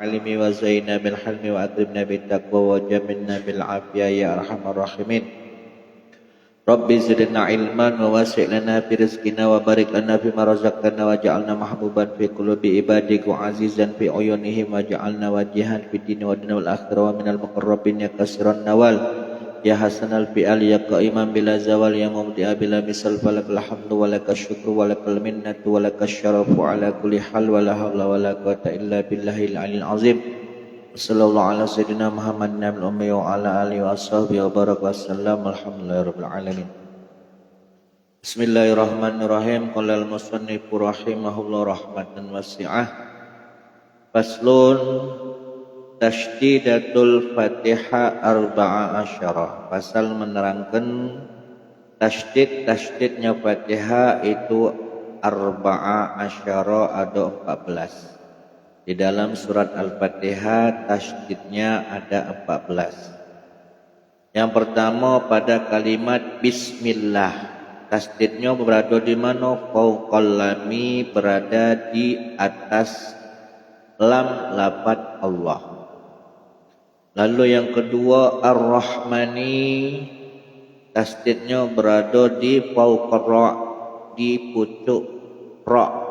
alimi wa zaina bil halmi wa akribna bit taqwa wa jamilna bil afiyah ya arhamar rahimin. Rabbi zidna ilman wa wasi' lana fi rizqina wa barik lana fima razaqtana wa ja'alna mahbuban fi qulubi ibadik wa azizan fi uyunihim wa ja'alna wajihan fi dini wa dunya wal akhirah wa minal muqarrabin ya kasiran nawal ya hasanal fi'al ya qa'iman bila zawal ya mumti'a bila misal falakal hamdu wa lakal syukru wa lakal minnatu wa lakal syarafu ala kulli hal wa la hawla wa la quwata illa billahil aliyil azim. Sallallahu ala sayyidina Muhammad nabil ummi wa ala alihi wa ashabihi wa baraka wasallam. Alhamdulillahi rabbil alamin. Bismillahirrahmanirrahim. Qala al-musannifu rahimahullah rahmatan wasi'ah. Faslun tashdidatul Fatihah arba'a asyara. Pasal menerangkan tasydidnya Fatihah itu arba'a asyara, ada 14. Di dalam surat Al-Fatihah tasydidnya ada 14. Yang pertama pada kalimat bismillah. Tasydidnya berada di mana? Fauqal lami, berada di atas lam lafaz Allah. Lalu yang kedua ar-rahmani, tasydidnya berada di fauqar ra, di pucuk ra.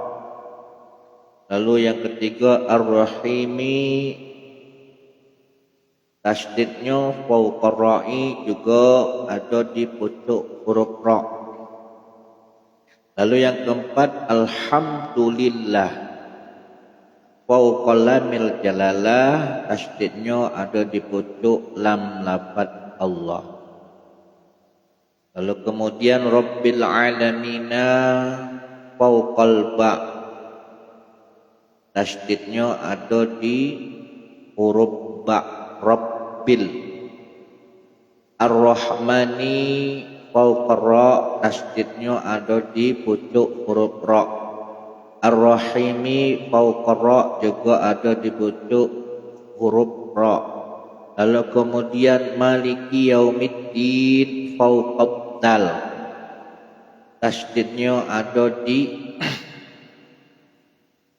Lalu yang ketiga ar-rahimi, tasydidnya fauqar ra'i, juga ada di pucuk huruf ra. Lalu yang keempat alhamdulillah, fauqal lamil jalalah, tasydidnya ada di pucuk lam lafaz Allah. Lalu kemudian rabbil alamina, fauqal ba, tasydidnya ada di huruf ba, rabbil. Ar-rahmani fauqar ra, tasydidnya ada di pucuk huruf ra. Ar-rahimi fauqar ra, juga ada di pucuk huruf ra. Lalu kemudian maliki yaumiddin fauqad dal, tasydidnya ada di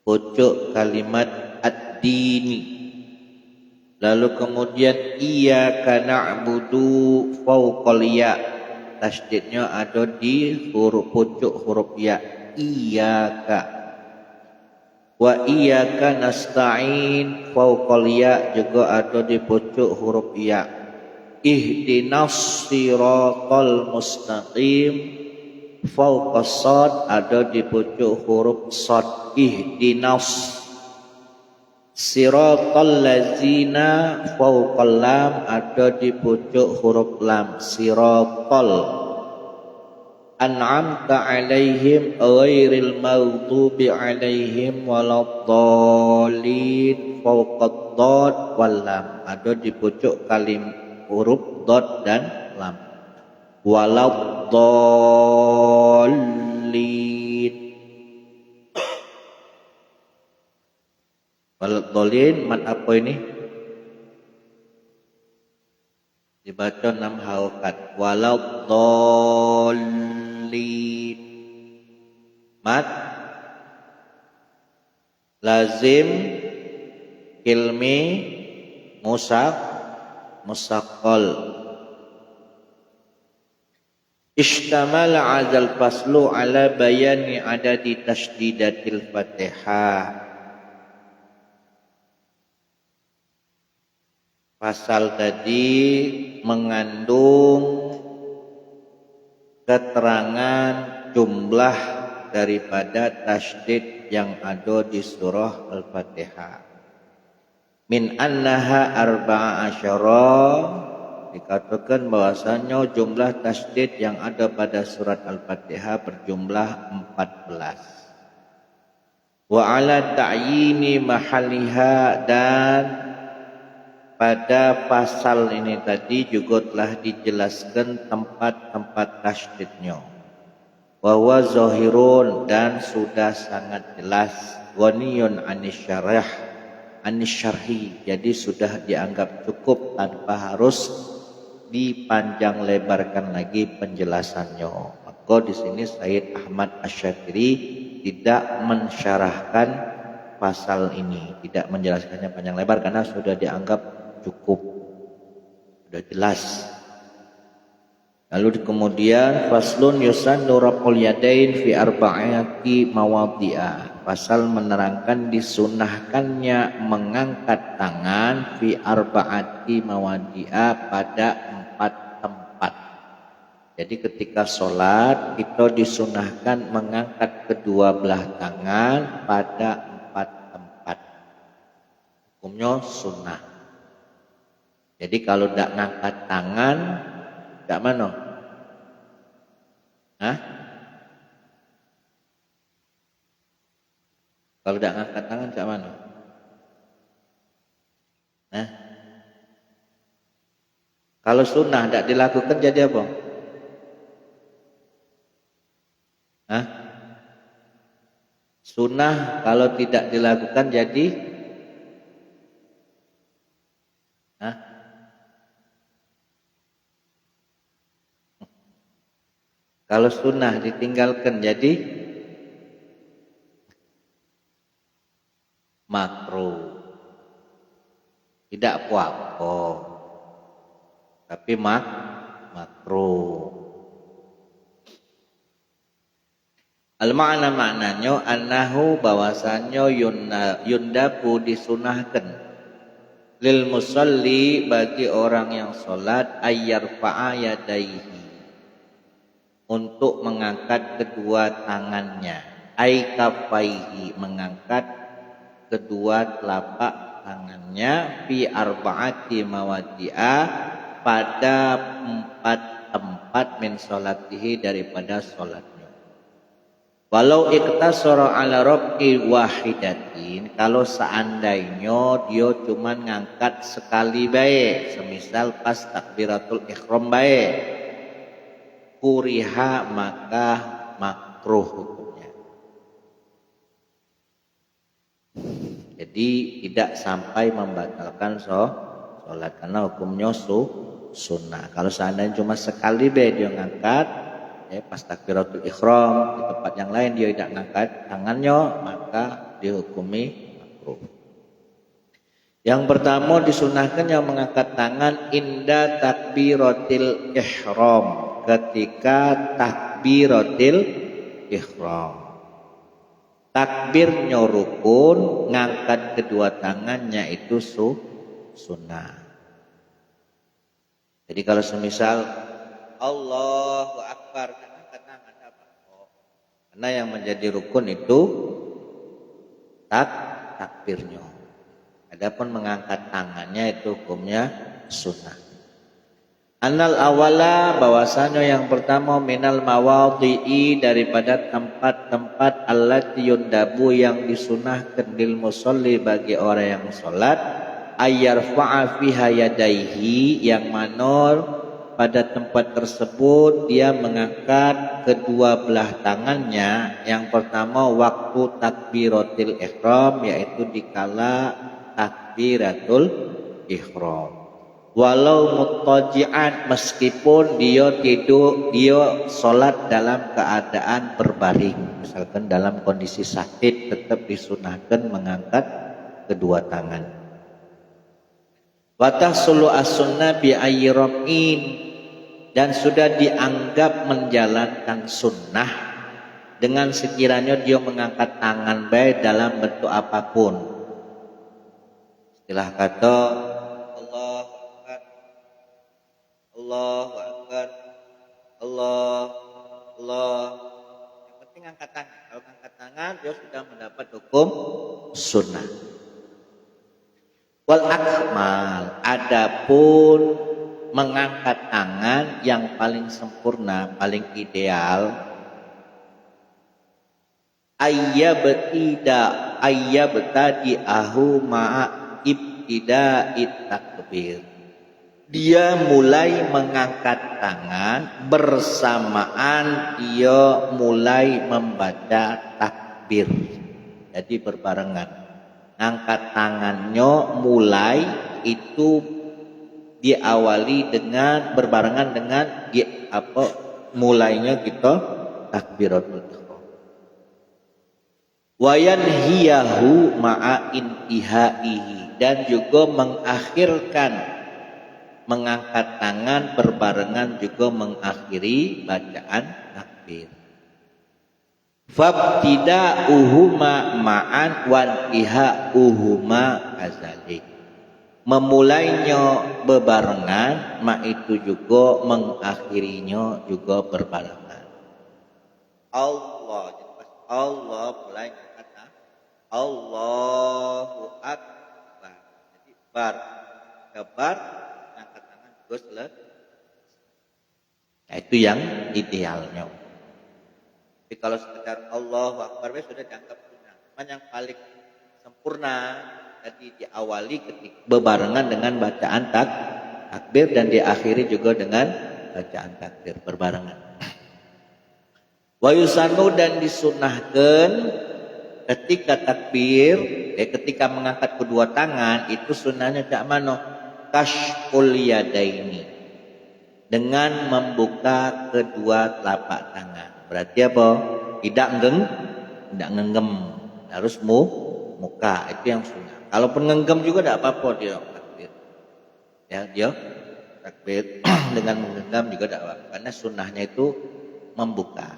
pucuk kalimat ad-dini. Lalu kemudian iyyaka na'budu fauqal ya, tasydidnya ada di pucuk huruf ya, iyyaka. Wa iyyaka nasta'in fauqal ya, juga ada di pucuk huruf ya. Ihdinas siratal mustaqim fauqas shad, ada di pucuk huruf shad. Ihdinas siratal ladzina fauqal lam, ada di pucuk huruf lam. Siratal an'amta alaihim ghairil maghdubi alaihim waladdallin fauqad dad wal lam, ada di pucuk kalim huruf dad dan lam. Waladdallin, waladdallin mat apa ini? Dibaca 6 harokat. Waladdallin, mat lazim ilmi musaqqal. Ishtamal azal faslu ala bayani adadi tashdidatil Fatihah. Pasal tadi mengandung keterangan jumlah daripada tasydid yang ada di surah Al-Fatihah. Min annaha arba'a asyara, dikatakan bahwasanya jumlah tasydid yang ada pada surat Al-Fatihah berjumlah 14. Wa ala ta'yini mahaliha, dan pada pasal ini tadi juga telah dijelaskan tempat-tempat tasydidnya. Wa huwa zahirun, dan sudah sangat jelas. Ghaniyun anisyarhi, jadi sudah dianggap cukup tanpa harus dipanjang lebarkan lagi penjelasannya. Maka di sini Sayyid Ahmad Asy-Syadzili tidak mensyarahkan pasal ini, tidak menjelaskannya panjang lebar karena sudah dianggap cukup, sudah jelas. Lalu kemudian faslun yusannu raf'ul yadain fi arba'ati mawadhi'a. Pasal menerangkan disunahkannya mengangkat tangan fi arba'ati mawadhi'a pada 4 tempat. Jadi ketika sholat kita disunahkan mengangkat kedua belah tangan pada 4 tempat. Hukumnya sunnah. Jadi kalau tidak ngangkat tangan, tidak mana? Hah? Kalau tidak ngangkat tangan, tidak mana? Hah? Kalau sunnah tidak dilakukan jadi apa? Hah? Sunnah kalau tidak dilakukan jadi? Hah? Kalau sunnah ditinggalkan jadi makruh. Tidak apa-apa, tapi makruh. Al-ma'na maknanya annahu bahwasannya yundabu disunahkan lil musalli bagi orang yang sholat ayyarfa'a yadaihi untuk mengangkat kedua tangannya, ai kafaihi mengangkat kedua telapak tangannya fi arba'ati mawadhi'a pada 4 tempat min sholatihi daripada sholatnya. Walau iktasara ala raf'i wahidatin, kalau seandainya dia cuma ngangkat sekali baik, semisal pas takbiratul ihram baik, kuriha maka makruh hukumnya. Jadi tidak sampai membatalkan sholat karena hukumnya sunnah. Kalau seandainya cuma sekali dia ngangkat, pas takbiratul ihram di tempat yang lain dia tidak ngangkat tangannya, maka dihukumi makruh. Yang pertama disunahkan yang mengangkat tangan inda takbiratil ihram, ketika takbiratil ihram. Takbirnya rukun, ngangkat kedua tangannya itu sunnah. Jadi kalau semisal Allahu Akbar, ngangkat tangan apa? Karena yang menjadi rukun itu takbirnya. Adapun mengangkat tangannya itu hukumnya sunnah. Annal awala bahwasanya yang pertama minal mawadhi'i daripada tempat-tempat allati yundabu yang disunahkan lil musalli bagi orang yang salat ayyarfa'a fiha yadaihi, yang mana pada tempat tersebut dia mengangkat kedua belah tangannya. Yang pertama waktu takbiratul ihram, yaitu dikala takbiratul ihram. Walau muttaji'an, meskipun dia tidur, dia sholat dalam keadaan berbaring, misalkan dalam kondisi sakit, tetap disunahkan mengangkat kedua tangan. Wa tahsulu as-sunnah bi ayyi raf'in, dan sudah dianggap menjalankan sunnah dengan sekiranya dia mengangkat tangan baik dalam bentuk apapun. Istilah kata Allahu Akbar, Allah. Yang penting angkat tangan. Kalau angkat tangan dia sudah mendapat hukum sunnah. Wal akmal, adapun mengangkat tangan yang paling sempurna, paling ideal, ayyabtadi ahu ma'a ibtida'it takbir. Dia mulai mengangkat tangan bersamaan dia mulai membaca takbir. Jadi berbarengan. Angkat tangannya mulai itu diawali dengan berbarengan dengan mulainya kita takbiratul ihram. Wa yanhiyahu ma'a intihaihi, dan juga mengakhirkan mengangkat tangan berbarengan juga mengakhiri bacaan takbir. Fabtida'uhuma ma'an wantiha'uhuma kazalik. Memulainya bebarengan, mak itu juga mengakhirinya juga berbarengan. Allah, jadi pas Allah mulai kata Allahu Akbar. Jadi bar, kabar, angkat tangan terus nah, itu yang idealnya. Tapi kalau sekedar Allahu Akbar sudah dianggap sunnah. Cuman yang paling sempurna tadi diawali ketika bebarengan dengan bacaan takbir dan diakhiri juga dengan bacaan takbir berbarengan. Wa yusanu, dan disunahkan ketika takbir, ketika mengangkat kedua tangan itu sunnahnya cak mano kashful yadaini, dengan membuka kedua telapak tangan. Berarti apa? Tidak ngenggem, harus muka, itu yang sunnah. Kalaupun ngenggam juga tidak apa-apa dia takbir. Ya, dia takbir dengan menggenggam juga tidak apa-apa. Karena sunnahnya itu membuka.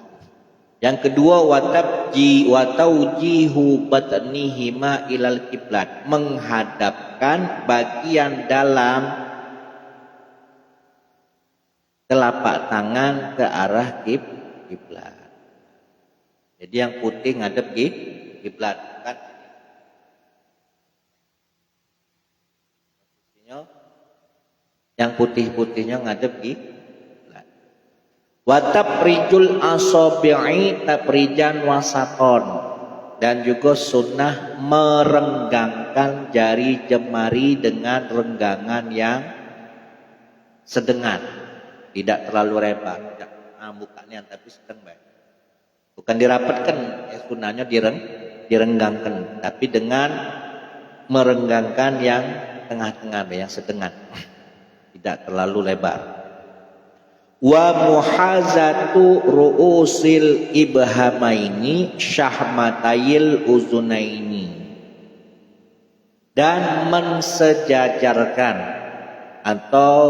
Yang kedua, wataujihu batnihima ilal kiblat, menghadapkan bagian dalam telapak tangan ke arah kiblat. Jadi yang putih ngadep kiblat, kan? Yang putih-putihnya ngadep kiblat. Wa tafrijul asabi'i tafrijan wasaton, dan juga sunnah merenggangkan jari jemari dengan renggangan yang sedengan, tidak terlalu lebar, tidak bukannya tapi sedang baik. Bukan dirapatkan, ya sunnahnya direnggangkan, tapi dengan merenggangkan yang tengah-tengah, yang sedengan, tidak terlalu lebar. Wa muhazatu ru'usil ibhamaini syahmatayil uzunaini, dan mensejajarkan atau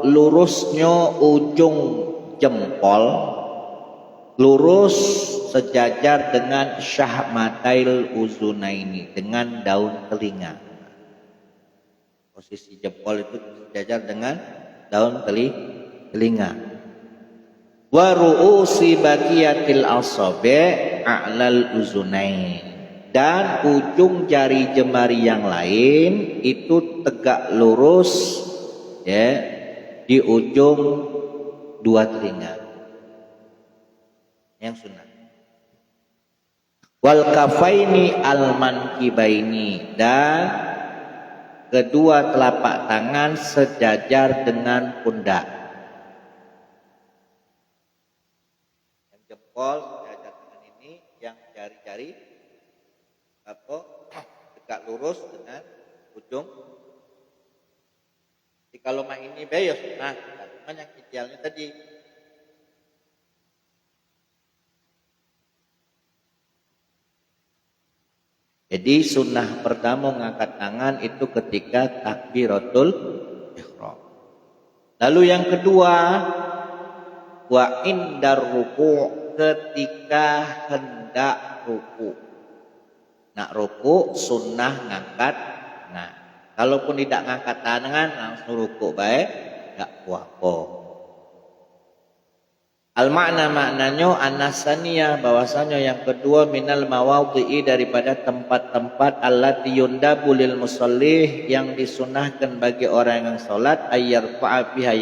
lurusnya ujung jempol, lurus sejajar dengan syahmatail uzunaini, dengan daun telinga. Posisi jempol itu sejajar dengan daun telinga. Wa ru'usi baqiyatil asabi' a'lal uzunain, dan ujung jari jemari yang lain itu tegak lurus, ya, di ujung dua telinga, yang sunnah. Wal kafaini al mankibaini, dan kedua telapak tangan sejajar dengan pundak. Yang jempol sejajar dengan ini, yang jari-jari tegak lurus dengan ujung. Jadi kalau mah ini bayos, nah, cuman yang idealnya tadi. Jadi sunnah pertama mengangkat tangan itu ketika takbiratul ihram. Lalu yang kedua, wa indar ruku', ketika hendak ruku'. Nak ruku' sunnah ngangkat tangan. Kalaupun tidak ngangkat tangan langsung ruku' baik, enggak apa-apa. Maknanya anasaniyah, bahwasanya yang kedua minal mawadhi'i, daripada tempat-tempat allati yundabu lil musallih, yang disunahkan bagi orang yang salat, ayyarfa'a biha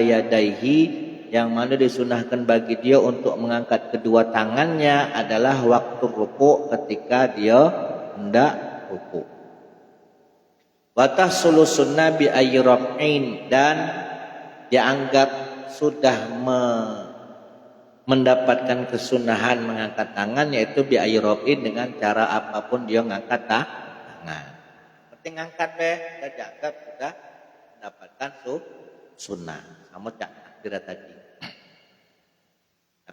yadaihi, yang mana disunahkan bagi dia untuk mengangkat kedua tangannya adalah waktu ruku', ketika dia hendak ruku'. Wa tahsulu sunnah bi ayyiraf'in, dan dianggap sudah mendapatkan kesunahan mengangkat tangan, yaitu bi ayyiraf'in, dengan cara apapun dia mengangkat tangan. Penting angkat sudah dianggap sudah mendapatkan sunnah. Sama cak takbir tadi.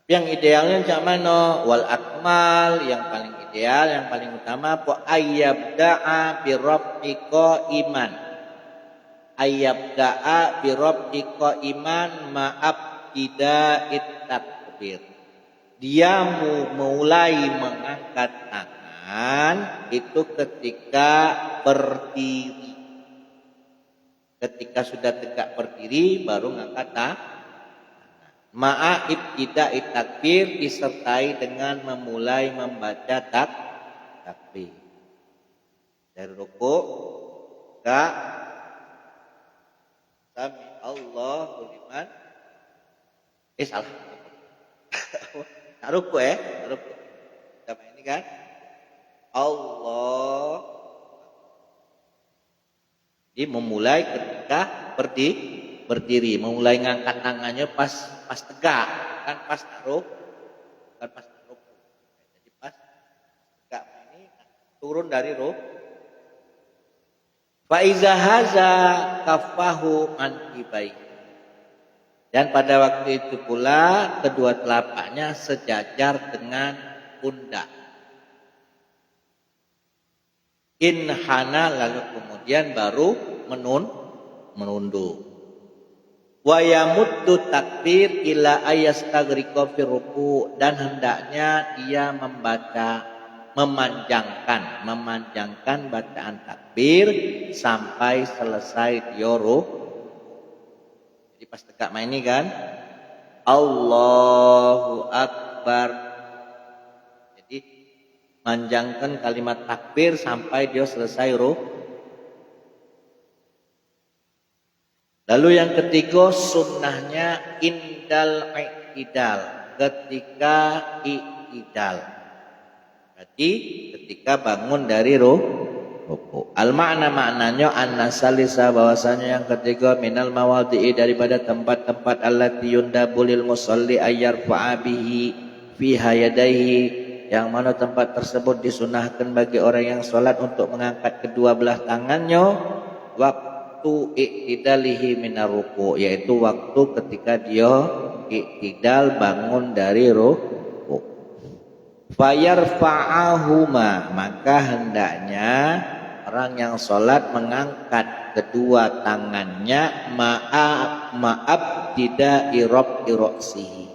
Yang idealnya macam mana? Wal akmal, yang paling ideal, yang paling utama po ayyabda'a bi rabbika iman. Ayyabda'a bi rabbika iman ma'ab tida'it takbir. Dia mulai mengangkat tangan itu ketika berdiri. Ketika sudah tegak berdiri baru ngangkat tangan. Ma'a ibtida'i takbir disertai dengan memulai membaca takbir. Dari rukuk ke sami Allahu liman. Salah. Nak rukuk rukuk. Sama ini kan? Allah. Jadi memulai ketika berdiri, memulai ngangkat tangannya pas tegak, kan pas taruh, kan pas taruh. Jadi pas tegak ini turun dari ruh. Fa iza haza kafahu an ibai. Dan pada waktu itu pula kedua telapaknya sejajar dengan pundak. Inhana lalu kemudian baru menunduk. Wa yamuddu takbir ila ayastaghriqa fi ruku, dan hendaknya dia memanjangkan bacaan takbir sampai selesai dia ruku. Jadi pas tegak main ini kan Allahu Akbar. Jadi manjangkan kalimat takbir sampai dia selesai ruku. Lalu yang ketiga sunnahnya indal i'tidal, ketika i'tidal. Berarti ketika bangun dari ruku. Al maknanya an-nasalisa, bahwasanya yang ketiga minal mawadhi'i, daripada tempat-tempat allati yundabu lil musalli ayyarfa'a bihi fiha yadaihi, yang mana tempat tersebut disunahkan bagi orang yang sholat untuk mengangkat kedua belah tangannya waktu i'tidalihi minar ruku, yaitu waktu ketika dia i'tidal bangun dari ruku. Fayarfa'ahuma, maka hendaknya orang yang sholat mengangkat kedua tangannya ma'ab tidak irosihi.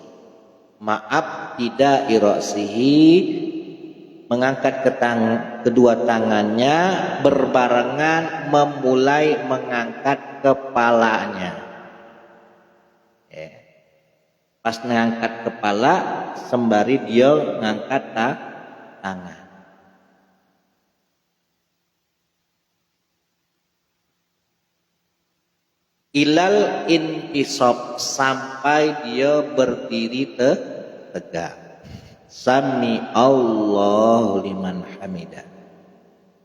Ma'ab tidak irosihi, mengangkat kedua tangannya berbarengan memulai mengangkat kepalanya. Pas mengangkat kepala sembari dia mengangkat tangan. Ilal intisab, sampai dia berdiri tegak. Sami Allahu liman hamidah.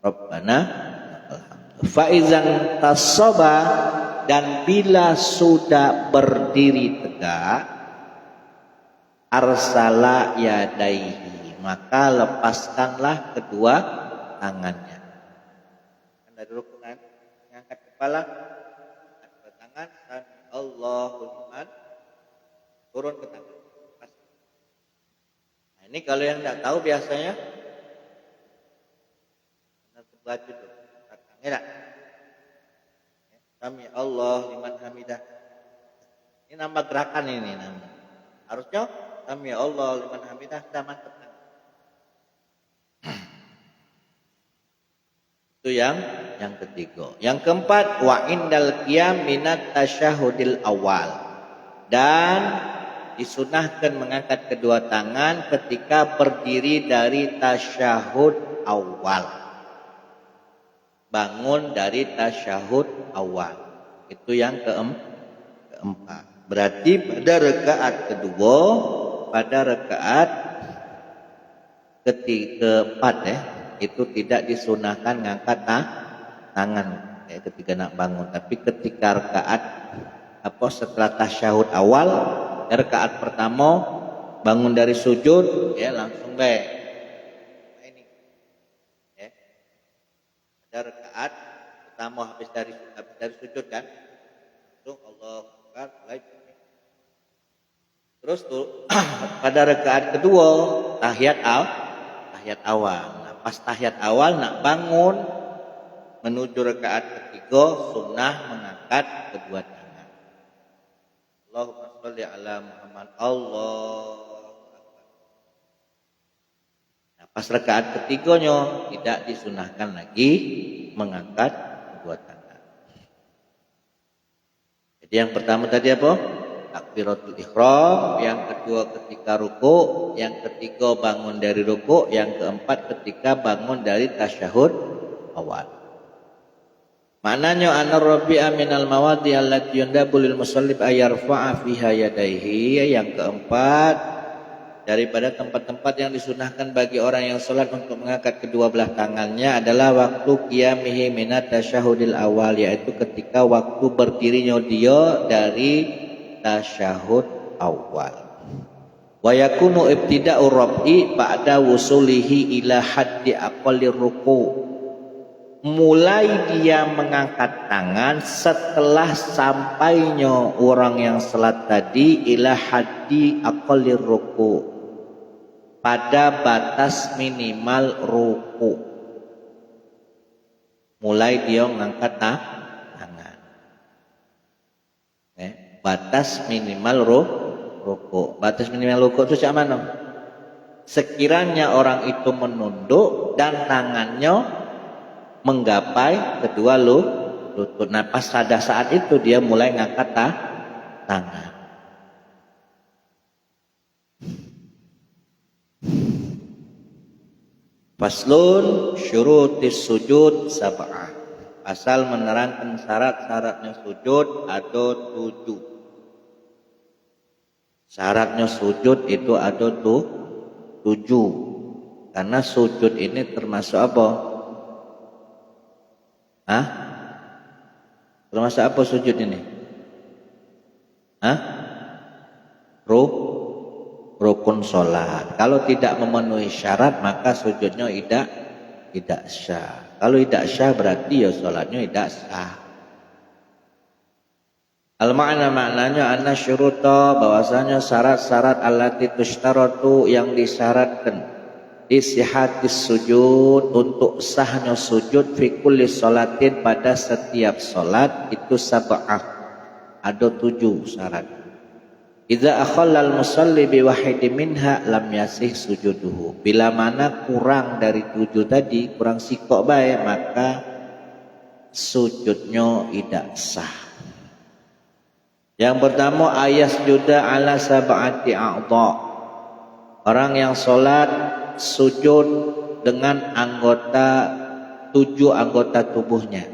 Rabbana fa izan tasoba, dan bila sudah berdiri tegak, arsala yadaihi, maka lepaskanlah kedua tangannya. Dari rukunan mengangkat kepala, angkat tangan, sami Allahu liman, turun ke tangan. Nah, ini kalau yang tidak tahu biasanya baju tuh, tangannya sami Allah liman hamidah. Ini nama gerakan ini namanya. Harusnya sami Allah liman hamidah sudah mantap. Itu yang ketiga. Yang keempat, wa indal qiyam minat tasyahudil awal, dan disunahkan mengangkat kedua tangan ketika berdiri dari tasyahud awal. Bangun dari tasyahud awal. Itu yang keempat. Berarti pada rakaat kedua, pada rakaat keempat itu tidak disunahkan ngangkat tangan ketika nak bangun. Tapi ketika rakaat setelah tasyahud awal, rakaat pertama bangun dari sujud langsung ini ada rakaat pertama habis dari sujud kan, langsung Allah Akbar. Terus tuh pada rakaat kedua tahiyat awal. Nah, pas tahiyat awal nak bangun menuju rakaat ketiga sunnah mengangkat kedua tangan. Allahumma sholli ala Muhammad. Nah, pas rakaat ketiganya tidak disunahkan lagi mengangkat kedua tangan. Jadi yang pertama tadi apa? Takbiratul ihram, yang kedua ketika ruku, yang ketiga bangun dari ruku, yang keempat ketika bangun dari tasyahud awal. Maknanya anar rabi'a minal mawadi allati yundabu lil musallib ayarfa'a fiha yadayhi. Yang keempat, daripada tempat-tempat yang disunahkan bagi orang yang sholat untuk mengangkat kedua belah tangannya adalah waktu qiyamihi minat tasyahudil awal, yaitu ketika waktu berdirinya dia dari tasyahud awal. Wa yakunu ibtida'ur rab'i ba'da wusulihi ila haddi aqallir ruku'. Mulai dia mengangkat tangan setelah sampainya orang yang salat tadi ila haddi aqallir ruku', pada batas minimal ruku. Mulai dia mengangkat tangan. Batas minimal ruku. Batas minimal ruku itu cak mana? Sekiranya orang itu menunduk dan tangannya menggapai kedua lutut. Nah, pas pada saat itu dia mulai ngangkat tangan. Faslun syurutis sujud sab'ah. Asal menerangkan syarat-syaratnya sujud ada 7. Syaratnya sujud itu ada 7. Karena sujud ini termasuk apa? Termasuk apa sujud ini? Rukun sholat. Kalau tidak memenuhi syarat maka sujudnya tidak sah. Kalau tidak sah berarti ya sholatnya tidak sah. Maknanya anna syuruta, bahwasanya syarat-syarat allati tushtaratu, yang disyaratkan di sihatis sujud, untuk sahnya sujud fi kulli sholatin, pada setiap sholat itu sab'ah, ada 7 syarat. Idza akhallal musalli bi wahidin minha lam yasih sujuduhu. Bila mana kurang dari 7 tadi, kurang sikok bae, maka sujudnya tidak sah. Yang pertama, ayas juda ala sab'ati a'dha. Orang yang sholat sujud dengan 7 anggota tubuhnya.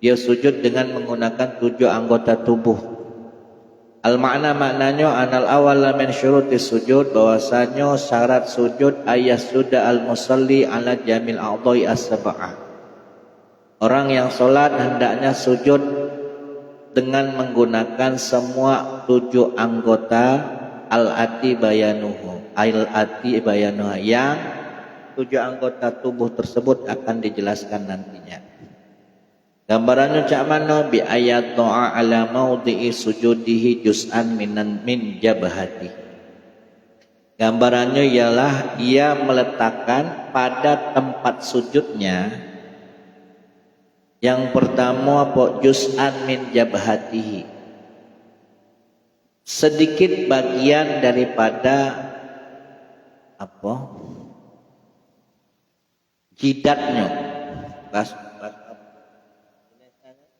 Dia sujud dengan menggunakan 7 anggota tubuh. Maknanya anal awal min syurutis sujud, bahwasanya syarat sujud ayas juda al musalli ala jamil a'dha'i as-sab'ah. Orang yang sholat hendaknya sujud dengan menggunakan semua 7 anggota al-ati bayanuhu, yang 7 anggota tubuh tersebut akan dijelaskan nantinya. Gambarannya cak mana? Bi ayat doa ala maudhi'i sujudihi juz'an min jabhati. Gambarannya ialah ia meletakkan pada tempat sujudnya yang pertama apa? Juz'an min jabhatihi, sedikit bagian daripada apa? Jidatnya.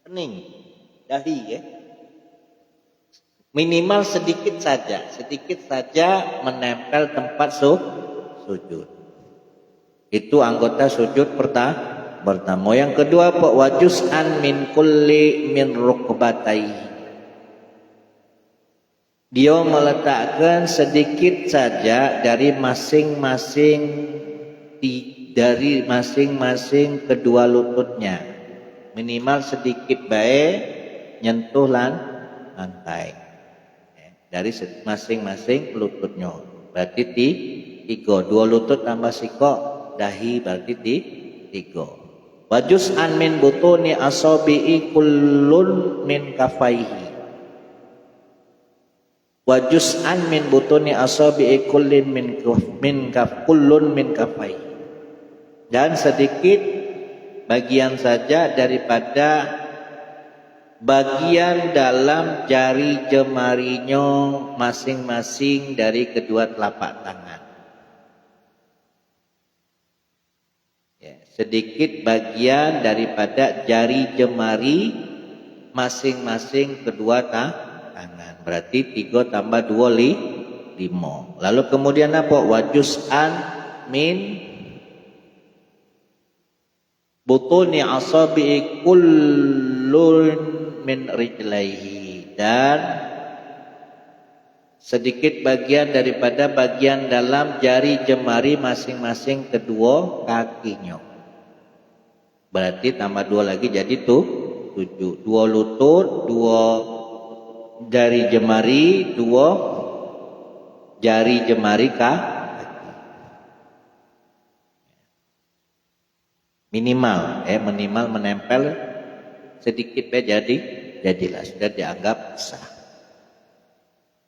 Kening, dahi ya. Minimal sedikit saja menempel tempat sujud. Itu anggota sujud pertama. Yang kedua, wajuz'an min kulli min rukbatayhi. Dia meletakkan sedikit saja dari masing-masing kedua lututnya. Minimal sedikit baik nyentuh lantai. Dari masing-masing lututnya. Berarti 3. 2 lutut tambah sikok dahi berarti 3. Wajuz'an min butuni asabi'i kullun min kafaihi. Wa juz'an min butuni asabi'i kullin kullun min kafai. Dan sedikit bagian saja daripada bagian dalam jari jemarinya masing-masing dari kedua telapak tangan. Ya, sedikit bagian daripada jari jemari masing-masing kedua tangan. Berarti 3 tambah 2 5. Lalu kemudian apa? Wajus'an min butuni asabi'i kullun min rijlaihi. Dan sedikit bagian daripada bagian dalam jari jemari masing-masing kedua kakinya. Berarti tambah 2 lagi jadi 7. 2 lutut, 2 jari jemari, 2 jari jemari kaki. Minimal menempel sedikit jadilah sudah dianggap sah.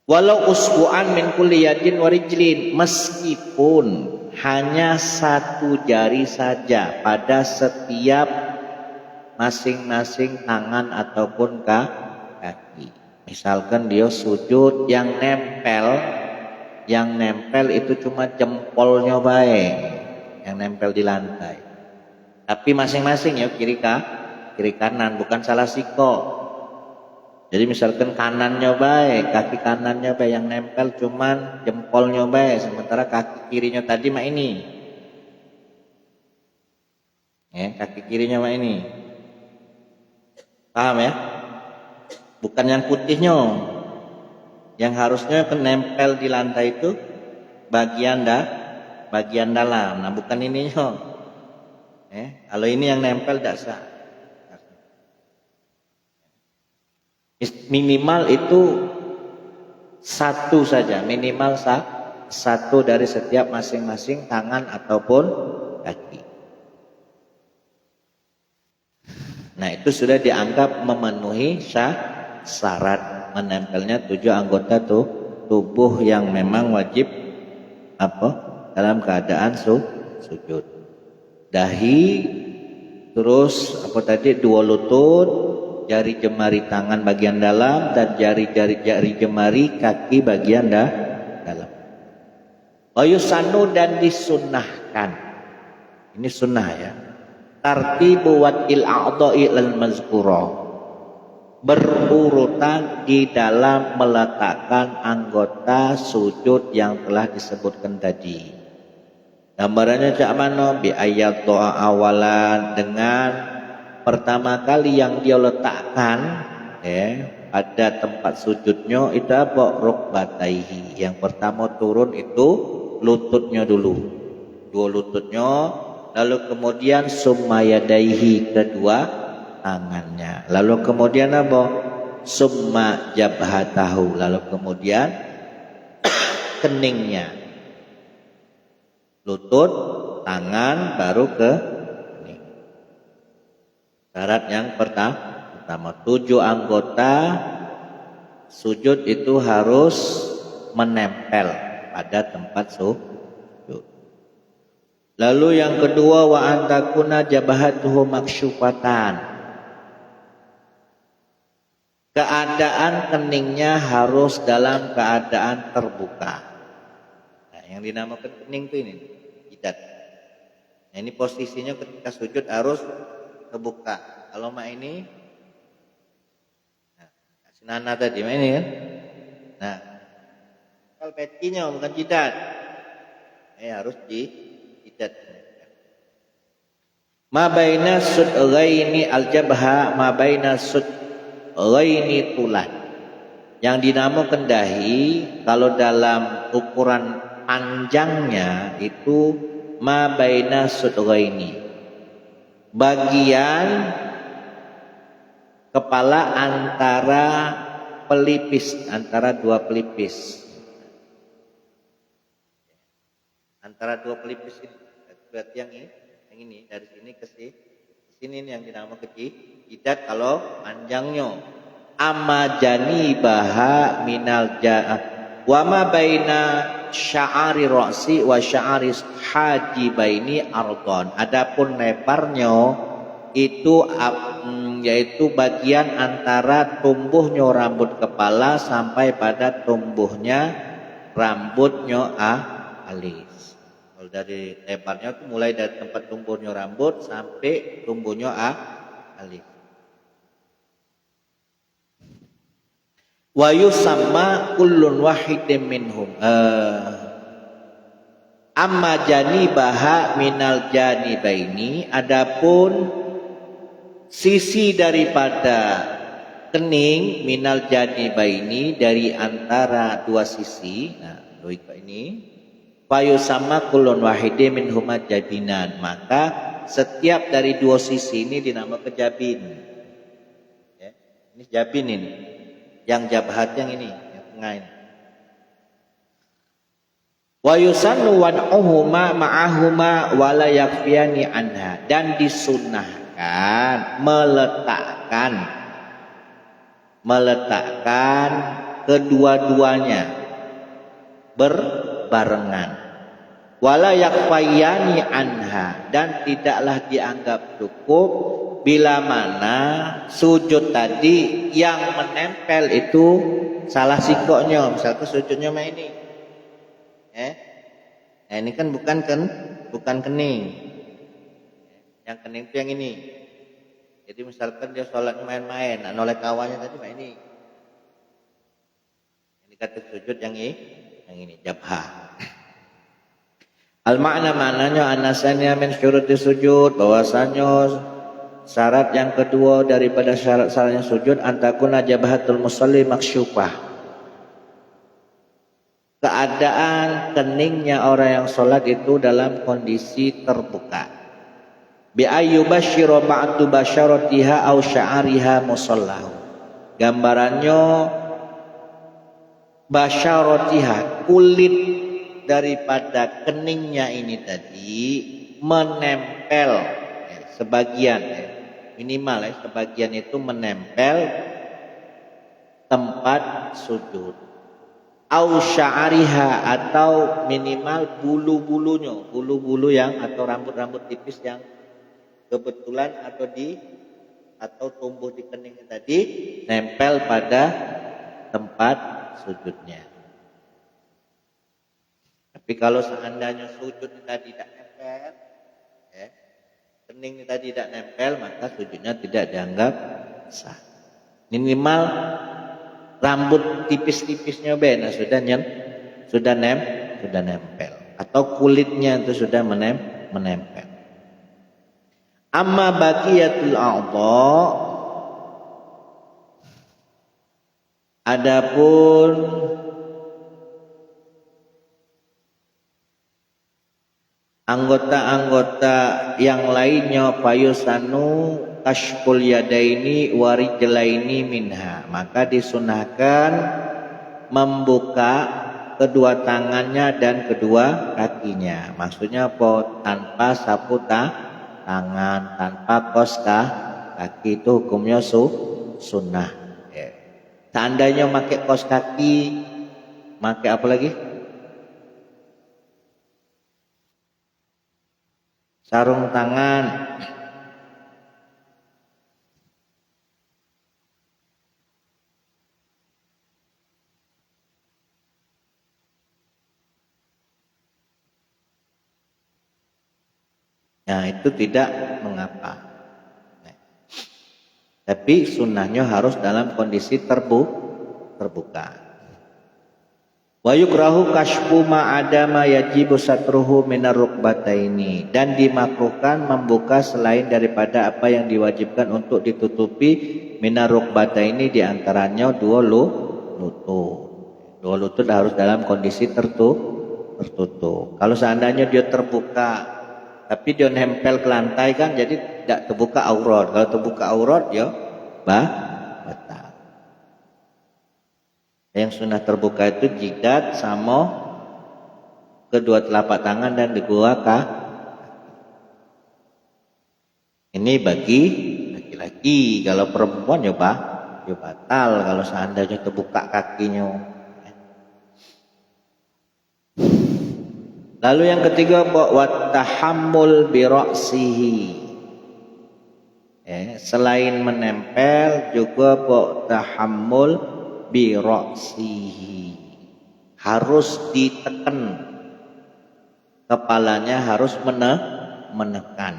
Walau usbu'an min kulli yadin wa rijlin, meskipun hanya 1 jari saja pada setiap masing-masing tangan ataupun kaki. Misalkan dia sujud yang nempel itu cuma jempolnya baik yang nempel di lantai. Tapi masing-masing ya kiri kanan, bukan salah siko. Jadi misalkan kanannya baik, kaki kanannya baik, yang nempel cuman jempolnya baik, sementara kaki kirinya tadi mah ini. Kaki kirinya mah ini. Paham ya? Bukan yang putihnya. Yang harusnya nempel di lantai itu bagian dalam. Nah, bukan ininya. Kalau ini yang nempel tidak sah. Minimal itu 1 saja, minimal 1 dari setiap masing-masing tangan ataupun kaki. Nah, itu sudah dianggap memenuhi syarat menempelnya 7 anggota tubuh yang memang wajib dalam keadaan sujud. Dahi, terus 2 lutut, jari jemari tangan bagian dalam, dan jari jemari kaki bagian dalam. Wayusanu, dan disunnahkan. Ini sunnah ya. Tartibu wad'il a'dha'i lal mazkura. Berurutan di dalam meletakkan anggota sujud yang telah disebutkan tadi. Gambarannya cak mano bi ayat doa awalan, dengan pertama kali yang dia letakkan pada tempat sujudnya itu apa? Rukbataihi. Yang pertama turun itu lututnya dulu, 2 lututnya, lalu kemudian summayadaihi, kedua tangannya, lalu kemudian apa? Summa jabhatahu, lalu kemudian keningnya. Lutut, tangan, baru ke kening. Syarat yang pertama 7 anggota sujud itu harus menempel pada tempat sujud. Lalu yang kedua, wa antakuna jabahatuhu maksyufatan. Keadaan keningnya harus dalam keadaan terbuka. Nah, yang dinamakan kening itu ini, jidat. Nah, ini posisinya ketika sujud harus terbuka. Kalau mak ini, nana tadi mak ini kan. Nah, kalau petinya bukan jidat, harus jidat. Ma baina sudghaini al-jabha, ma baina sudghaini tulan. Yang dinamakan dahi kalau dalam ukuran panjangnya itu ma baina sudghaini, bagian kepala antara pelipis, antara 2 pelipis, antara 2 pelipis ini. Berarti yang ini dari sini ke sini yang dinamakan jidat kalau panjangnya. amma janibaha minal wa ma baina sya'ari ra'si wa sya'ari hajibaini ardon. Adapun lebarnya itu yaitu bagian antara tumbuhnya rambut kepala sampai pada tumbuhnya rambutnya alis. Kalau dari lebarnya itu mulai dari tempat tumbuhnya rambut sampai tumbuhnya alis. Wa yusamma kullun wahidin minhum amma janibaha minal janibaini. Adapun sisi daripada kening minal janibaini dari antara dua sisi, nah ini fayusamma kullun wahidin minhum jabinan, maka setiap dari dua sisi ini dinamakan jabin ya. Ini jabin ini. Yang jabhat yang ini, yang tengah ini. Wa yusannu wad'uhuma ma'ahuma wa la yakfiyani anha, dan disunnahkan meletakkan kedua-duanya berbarengan. Wa la yakfiyani anha, dan tidaklah dianggap cukup bila mana sujud tadi yang menempel itu salah sikoknya, misalnya sujudnya mah ini, nah ini kan bukan kening, yang kening itu yang ini. Jadi misalkan dia sholat main-main, noleh kawannya tadi mah ini kata sujud yang ini jabhah. Al maknanya anasanya min syuruti sujud, bahwasanya syarat yang kedua daripada syarat-syaratnya sujud antakuna jabhatul musalli maksyufah, keadaan keningnya orang yang sholat itu dalam kondisi terbuka. Bi ayyubashshira ba'du basyaratiha aw sya'ariha musallahu, gambarannya basyaratiha, kulit daripada keningnya ini tadi menempel sebagian minimal sebagian itu menempel tempat sujud. Au sya'ariha, atau minimal bulu-bulu yang atau rambut-rambut tipis yang kebetulan atau tumbuh di kening tadi nempel pada tempat sujudnya. Tapi kalau seandainya sujud tadi tidak nempel, kening tadi tidak nempel, maka sujudnya tidak dianggap sah. Minimal rambut tipis-tipisnya benar sudah nempel, atau kulitnya itu sudah menempel. Amma baqiyatul a'dha, adapun anggota-anggota yang lainnya fayusanu kashful yadaini warijlaini minha, maka disunahkan membuka kedua tangannya dan kedua kakinya. Maksudnya apa? Tanpa sapu tangan, tanpa kos kaki, itu hukumnya sunnah. Seandainya pakai kos kaki, pakai apa lagi? Sarung tangan, nah itu tidak mengapa. Tapi sunnahnya harus dalam kondisi terbuka. Wa yukrahu kashfu ma adama yajibu satruhu minar rukbataini, dan dimakruhkan membuka selain daripada apa yang diwajibkan untuk ditutupi minar rukbataini, diantaranya dua lutut. Dua lutut harus dalam kondisi tertutup. Kalau seandainya dia terbuka tapi dia nempel ke lantai kan, jadi tidak terbuka aurat. Kalau terbuka aurat ya batal. Yang sunnah terbuka itu jidat sama kedua telapak tangan dan kedua kaki. Ini bagi laki-laki. Kalau perempuan ya ya batal kalau seandainya terbuka kakinya. Lalu yang ketiga wa tahammul bi ra'sihi. Selain menempel juga tahammul bi ra'sihi. Harus ditekan. Kepalanya harus menekan.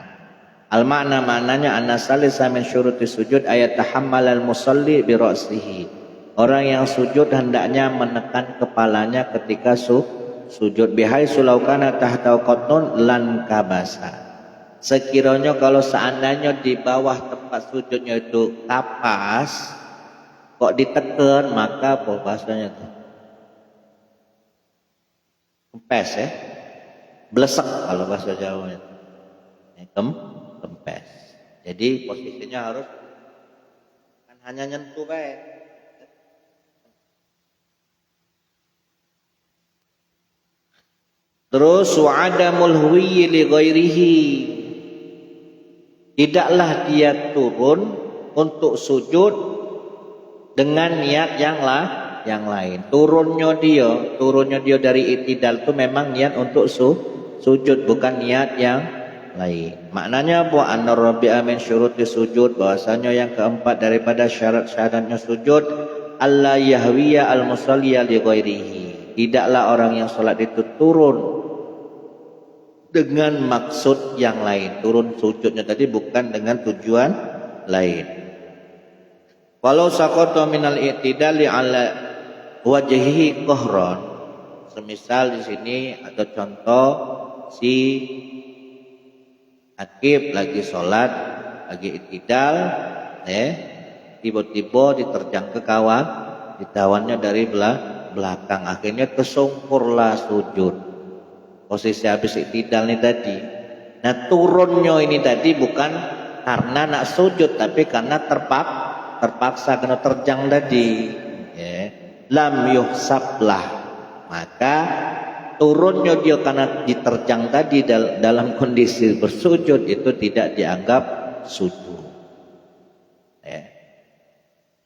Al-makna maknanya an-nasalisa min syuruti sujud ayat tahammalal musalli bi ra'sihi. Orang yang sujud hendaknya menekan kepalanya ketika sujud bihai sulaukana tahta qatnun lan kabasa. Sekiranya kalau seandainya di bawah tempat sujudnya itu kapas kok ditekan, maka apa bahasanya itu? Kempes ya. Blesek kalau bahasa Jawanya. Kempes. Jadi posisinya harus kan hanya nyentuh baik. Terus wa'adamul huwiyyi li ghairihi. Tidaklah dia turun untuk sujud dengan niat yang lain. Turunnya dia dari i'tidal itu memang niat untuk sujud, bukan niat yang lain. Maknanya bahwa anna rabi'a min syuruti sujud, bahwasanya yang keempat daripada syarat-syaratnya sujud alla yahwiya al-musalliya li ghairihi. Tidaklah orang yang salat itu turun dengan maksud yang lain. Turun sujudnya tadi bukan dengan tujuan lain. Walau saqata minal i'tidali ala wajhihi qahran. Semisal di sini ada contoh si Akib lagi sholat, lagi i'tidal, tiba-tiba diterjang ke kawan, ditawannya dari belakang, akhirnya kesungkurlah sujud. Posisi habis i'tidal nih tadi. Nah turunnya ini tadi bukan karena nak sujud, tapi karena terpaksa kena terjang tadi. Lam yuhsablah, maka turunnya dia karena diterjang tadi dalam kondisi bersujud itu tidak dianggap sujud.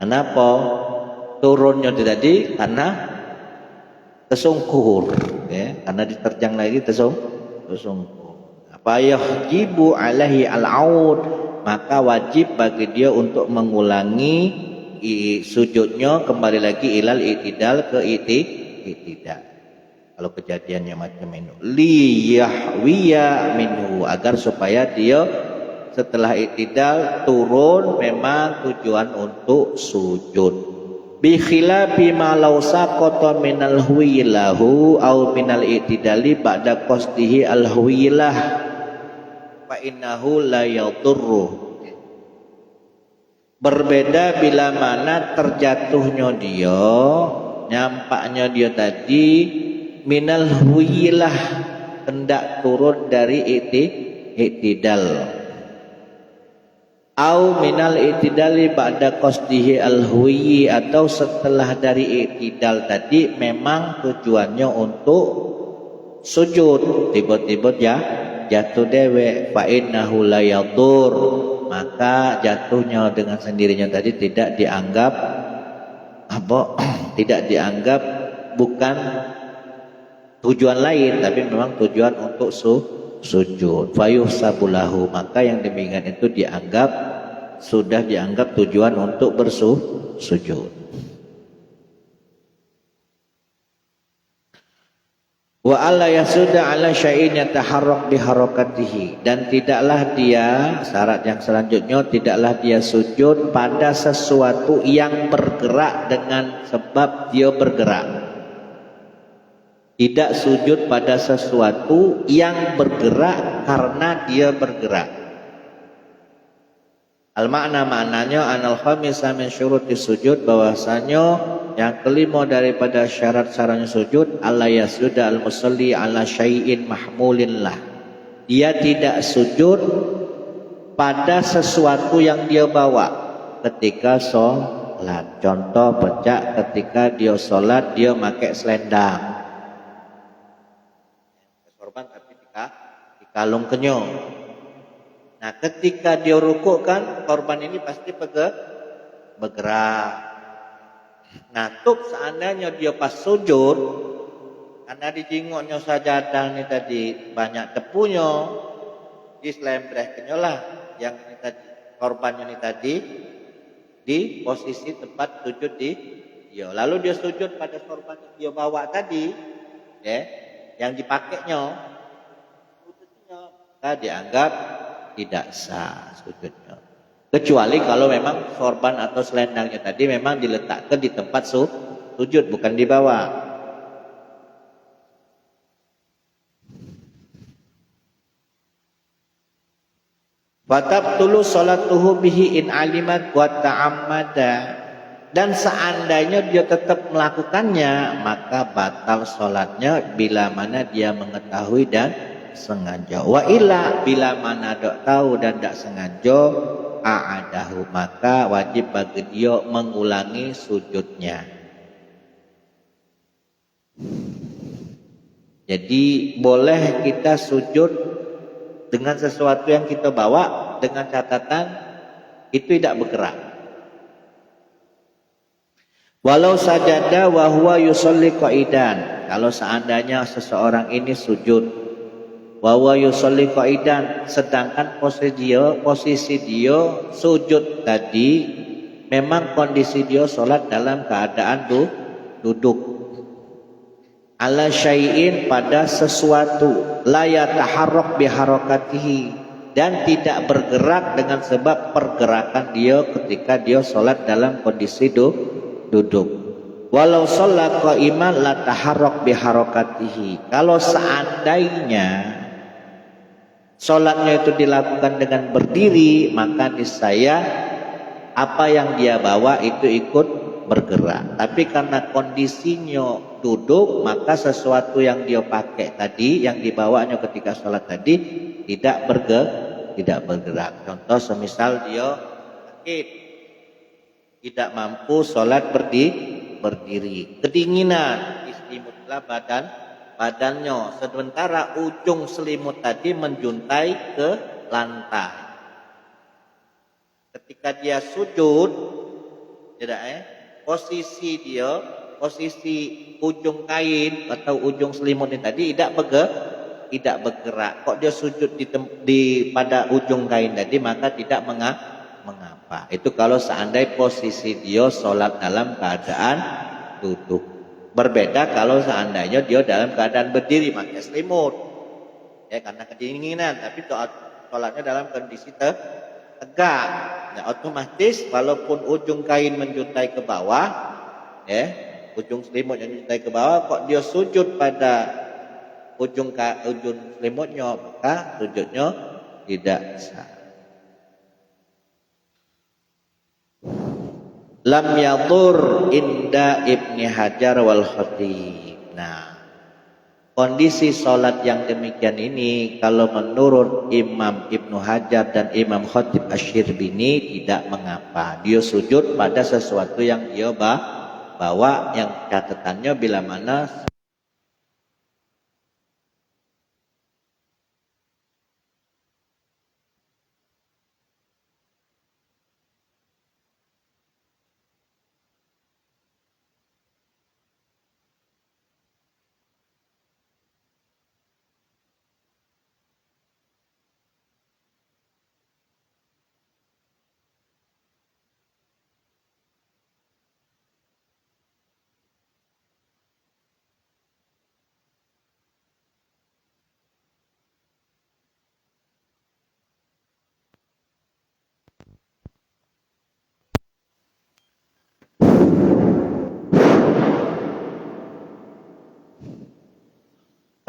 Kenapa? Turunnya tadi karena tersungkur, karena diterjang lagi tersungkur. Apa yajibu alaihi al-aud, maka wajib bagi dia untuk mengulangi sujudnya kembali lagi ilal i'tidal ke i'tidal. Kalau kejadiannya macam itu liyahwiya minhu, agar supaya dia setelah i'tidal turun memang tujuan untuk sujud. Bi khilafi ma law saqata minal huwilahu au minal i'tidali ba'da qasdihi al huwilah fa innahu la yadurru. Berbeda bila mana terjatuhnya dia, nyampaknya dia tadi minal huwilah, hendak turun dari i'tidal, au minal i'tidali ba'da qasdihi al-huwi, atau setelah dari i'tidal tadi memang tujuannya untuk sujud, tiba-tiba jatuh dewe, fa innahu la yadur, maka jatuhnya dengan sendirinya tadi tidak dianggap tidak dianggap bukan tujuan lain, tapi memang tujuan untuk sujud. Fayuhsabulahu, maka yang demikian itu sudah dianggap tujuan untuk bersujud. Wa alla yasuda ala syai'in yataharrak biharakatihi, dan tidaklah dia, syarat yang selanjutnya, tidaklah dia sujud pada sesuatu yang bergerak dengan sebab dia bergerak. Tidak sujud pada sesuatu yang bergerak karena dia bergerak. Al-makna maknanya anal khamisa min syuruti sujud, bahwasanya yang kelima daripada syarat-syaratnya sujud alla yasjuda al-musalli ala syai'in mahmulin lah. Dia tidak sujud pada sesuatu yang dia bawa ketika sholat. Contoh pecah, ketika dia sholat dia pakai selendang, korban tapi dikalung kenyong. Nah ketika dia rukuk kan korban ini pasti bergerak. Nah, seandainya dia pas sujud, karena dijingoknya sajadah ini tadi banyak tepunya, diselembrehkannya lah yang ini tadi, korbannya ini tadi di posisi tempat sujud dia. Lalu dia sujud pada korban yang dia bawa tadi, ya, yang dipakainya, maka dianggap tidak sah sujudnya. Kecuali kalau memang sorban atau selendangnya tadi memang diletakkan di tempat sujud, bukan di bawah. Fatabtulu salatuhu bihi in alimat wa ta'ammada. Dan seandainya dia tetap melakukannya, maka batal sholatnya bila mana dia mengetahui dan sengaja. Wa illa bila mana tak tahu dan tak sengaja, a'adahu, maka wajib bagi dia mengulangi sujudnya. Jadi boleh kita sujud dengan sesuatu yang kita bawa dengan catatan itu tidak bergerak. Walau sajada wa huwa yusolli qaidan. Kalau seandainya seseorang ini sujud wa huwa yusolli qaidan, sedangkan posisi dia sujud tadi memang kondisi dia sholat dalam keadaan duduk. Ala syai'in, pada sesuatu, la yataharrak biharakatihi, dan tidak bergerak dengan sebab pergerakan dia ketika dia sholat dalam kondisi duduk. Walau sholat qa'iman la taharrak biharakatihi. Kalau seandainya sholatnya itu dilakukan dengan berdiri, maka niscaya apa yang dia bawa itu ikut bergerak. Tapi karena kondisinya duduk, maka sesuatu yang dia pakai tadi, yang dibawanya ketika sholat tadi tidak bergerak. Contoh semisal dia sakit, tidak mampu sholat berdiri, kedinginan, istimutlah badannya, sementara ujung selimut tadi menjuntai ke lantai. Ketika dia sujud, posisi ujung kain atau ujung selimut ini tadi tidak bergerak. Kok dia sujud pada ujung kain tadi, maka tidak mengapa. Itu kalau seandainya posisi dia sholat dalam keadaan duduk. Berbeda kalau seandainya dia dalam keadaan berdiri pakai selimut, ya, karena kedinginan, tapi sholatnya dalam kondisi tegak, ya, otomatis walaupun ujung kain menjuntai ke bawah, ya, ujung selimut yang menjuntai ke bawah, kok dia sujud pada ujung selimutnya, maka sujudnya tidak sah. Lam yadur inda Ibni Hajar wal Khatib. Nah, kondisi sholat yang demikian ini kalau menurut Imam Ibnu Hajar dan Imam Khatib Asy-Syirbini tidak mengapa. Dia sujud pada sesuatu yang dia bawa, yang catatannya bila mana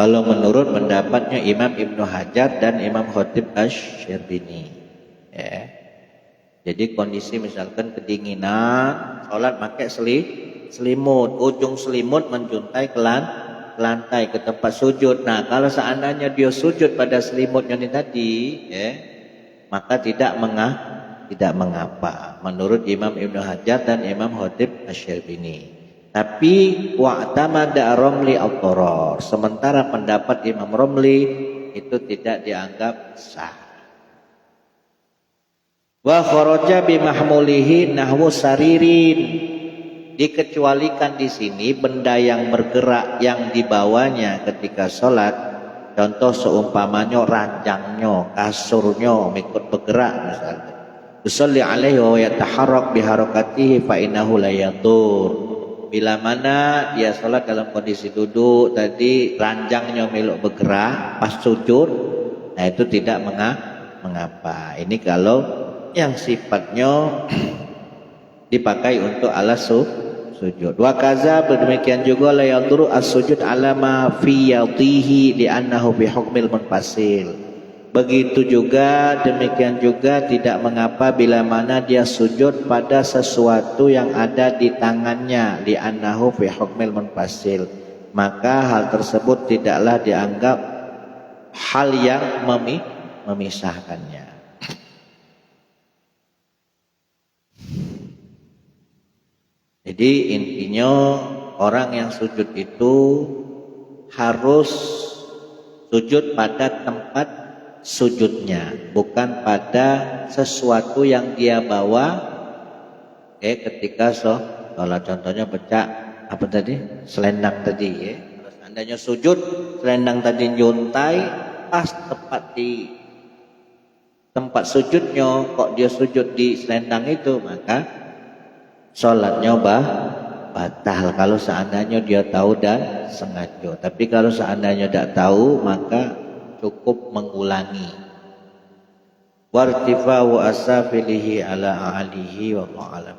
kalau menurut pendapatnya Imam Ibnu Hajar dan Imam Khatib Asy-Syirbini, ya. Jadi kondisi misalkan kedinginan, sholat pakai selimut, ujung selimut menjuntai ke lantai, ke tempat sujud. Nah, kalau seandainya dia sujud pada selimutnya ini tadi, ya, maka tidak mengapa menurut Imam Ibnu Hajar dan Imam Khatib Asy-Syirbini. Tapi wa'tamada Romli al-Dharar, sementara pendapat Imam Romli itu tidak dianggap sah. Wa kharaja bimahmulihi nahwu saririn. Dikecualikan di sini benda yang bergerak yang dibawanya ketika sholat. Contoh seumpamanya ranjangnya, kasurnya ikut bergerak misalnya. Usolli alaihi wa yataharrak biharakatihi fa innahu la yadur. Bila mana dia sholat dalam kondisi duduk tadi ranjangnya melok bergerak pas sujud, nah itu tidak mengapa. Ini kalau yang sifatnya dipakai untuk alas sujud. Wa kaza demikian juga la yaduru as-sujud ala ma fi yadihi li'annahu fi hukmil munfasil. Begitu juga demikian juga tidak mengapa bila mana dia sujud pada sesuatu yang ada di tangannya li'annahu fi hukmil munfasil. Maka hal tersebut tidaklah dianggap hal yang memisahkannya. Jadi intinya orang yang sujud itu harus sujud pada tempat sujudnya, bukan pada sesuatu yang dia bawa. Ketika kalau contohnya pecah apa tadi? Selendang tadi Kalau seandainya sujud, selendang tadi nyuntai pas tepat di tempat sujudnya, kok dia sujud di selendang itu, maka sholatnya batal kalau seandainya dia tahu dan sengaja. Tapi kalau seandainya tidak tahu maka cukup mengulangi. Wartifa'u asafilihi ala a'alihi wa ma'alam.